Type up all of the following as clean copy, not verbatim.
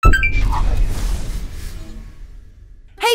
Hey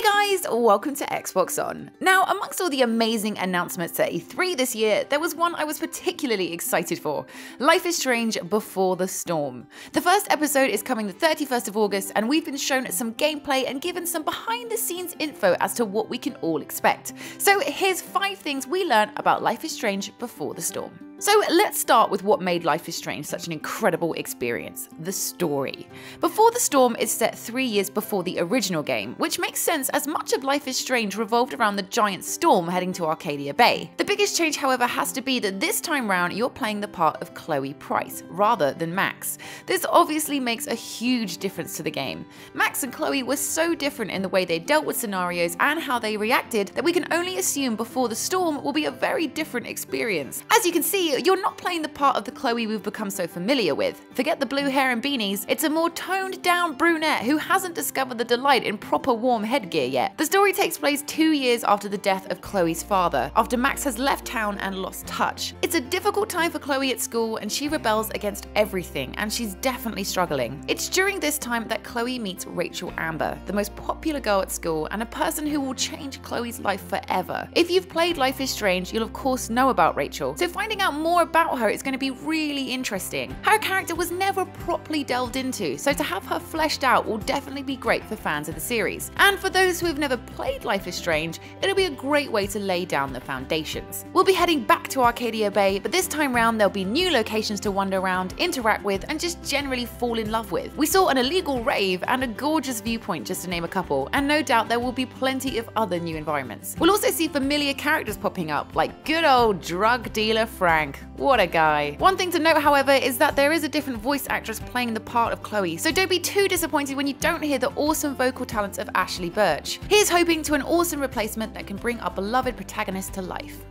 guys, welcome to Xbox On. Now, amongst all the amazing announcements at E3 this year, there was one I was particularly excited for: Life is Strange Before the Storm. The first episode is coming the 31st of August, and we've been shown some gameplay and given some behind the scenes info as to what we can all expect. So here's 5 things we learned about Life is Strange Before the Storm. So let's start with what made Life is Strange such an incredible experience: the story. Before the Storm is set 3 years before the original game, which makes sense as much of Life is Strange revolved around the giant storm heading to Arcadia Bay. The biggest change, however, has to be that this time round you're playing the part of Chloe Price rather than Max. This obviously makes a huge difference to the game. Max and Chloe were so different in the way they dealt with scenarios and how they reacted that we can only assume Before the Storm will be a very different experience. As you can see, you're not playing the part of the Chloe we've become so familiar with. Forget the blue hair and beanies, it's a more toned down brunette who hasn't discovered the delight in proper warm headgear yet. The story takes place 2 years after the death of Chloe's father, after Max has left town and lost touch. It's a difficult time for Chloe at school, and she rebels against everything, and she's definitely struggling. It's during this time that Chloe meets Rachel Amber, the most popular girl at school and a person who will change Chloe's life forever. If you've played Life is Strange, you'll of course know about Rachel, so finding out more about her is going to be really interesting. Her character was never properly delved into, so to have her fleshed out will definitely be great for fans of the series. And for those who have never played Life is Strange, it'll be a great way to lay down the foundations. We'll be heading back to Arcadia Bay, but this time round there'll be new locations to wander around, interact with, and just generally fall in love with. We saw an illegal rave and a gorgeous viewpoint, just to name a couple, and no doubt there will be plenty of other new environments. We'll also see familiar characters popping up, like good old drug dealer Frank. What a guy. One thing to note, however, is that there is a different voice actress playing the part of Chloe, so don't be too disappointed when you don't hear the awesome vocal talents of Ashley Birch. Here's hoping to an awesome replacement that can bring our beloved protagonist to life.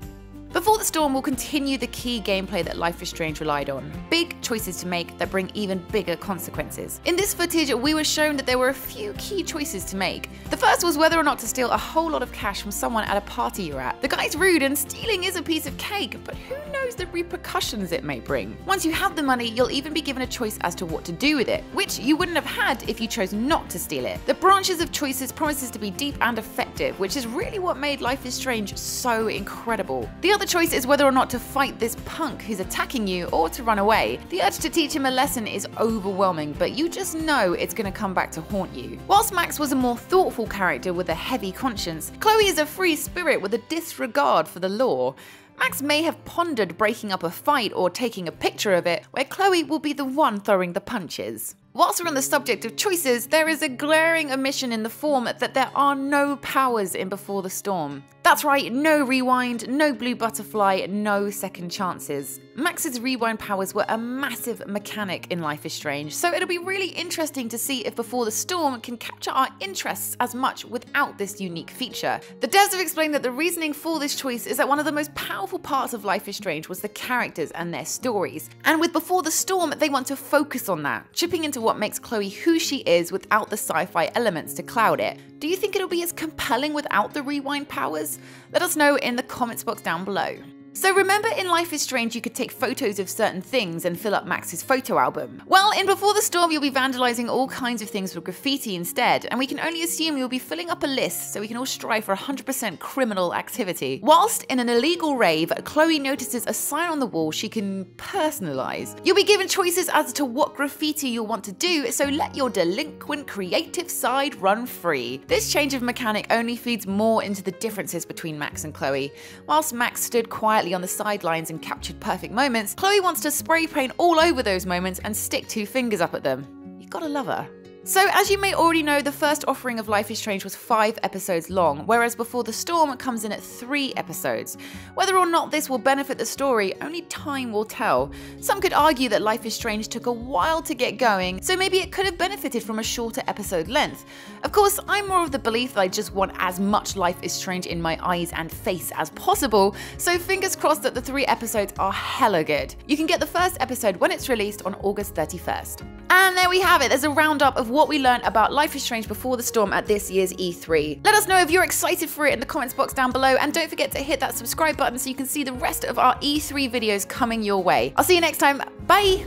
Before the Storm will continue the key gameplay that Life is Strange relied on: big choices to make that bring even bigger consequences. In this footage, we were shown that there were a few key choices to make. The first was whether or not to steal a whole lot of cash from someone at a party you're at. The guy's rude and stealing is a piece of cake, but who knows the repercussions it may bring. Once you have the money, you'll even be given a choice as to what to do with it, which you wouldn't have had if you chose not to steal it. The branches of choices promises to be deep and effective, which is really what made Life is Strange so incredible. The other choice is whether or not to fight this punk who's attacking you or to run away. The urge to teach him a lesson is overwhelming, but you just know it's going to come back to haunt you. Whilst Max was a more thoughtful character with a heavy conscience, Chloe is a free spirit with a disregard for the law. Max may have pondered breaking up a fight or taking a picture of it, where Chloe will be the one throwing the punches. Whilst we're on the subject of choices, there is a glaring omission in the form that there are no powers in Before the Storm. That's right, no rewind, no blue butterfly, no second chances. Max's rewind powers were a massive mechanic in Life is Strange, so it'll be really interesting to see if Before the Storm can capture our interests as much without this unique feature. The devs have explained that the reasoning for this choice is that one of the most powerful parts of Life is Strange was the characters and their stories, and with Before the Storm they want to focus on that, chipping into what makes Chloe who she is without the sci-fi elements to cloud it. Do you think it'll be as compelling without the rewind powers? Let us know in the comments box down below. So remember in Life is Strange you could take photos of certain things and fill up Max's photo album? Well, in Before the Storm you'll be vandalizing all kinds of things with graffiti instead, and we can only assume you'll be filling up a list so we can all strive for 100% criminal activity. Whilst in an illegal rave, Chloe notices a sign on the wall she can personalize. You'll be given choices as to what graffiti you'll want to do, so let your delinquent creative side run free. This change of mechanic only feeds more into the differences between Max and Chloe. Whilst Max stood quietly on the sidelines and captured perfect moments, Chloe wants to spray paint all over those moments and stick 2 fingers up at them. You gotta love her. So as you may already know, the first offering of Life is Strange was 5 episodes long, whereas Before the Storm comes in at 3 episodes. Whether or not this will benefit the story, only time will tell. Some could argue that Life is Strange took a while to get going, so maybe it could have benefited from a shorter episode length. Of course, I'm more of the belief that I just want as much Life is Strange in my eyes and face as possible, so fingers crossed that the 3 episodes are hella good. You can get the first episode when it's released on August 31st. And there we have it, there's a roundup of what we learned about Life is Strange Before the Storm at this year's E3. Let us know if you're excited for it in the comments box down below, and don't forget to hit that subscribe button so you can see the rest of our E3 videos coming your way. I'll see you next time, bye!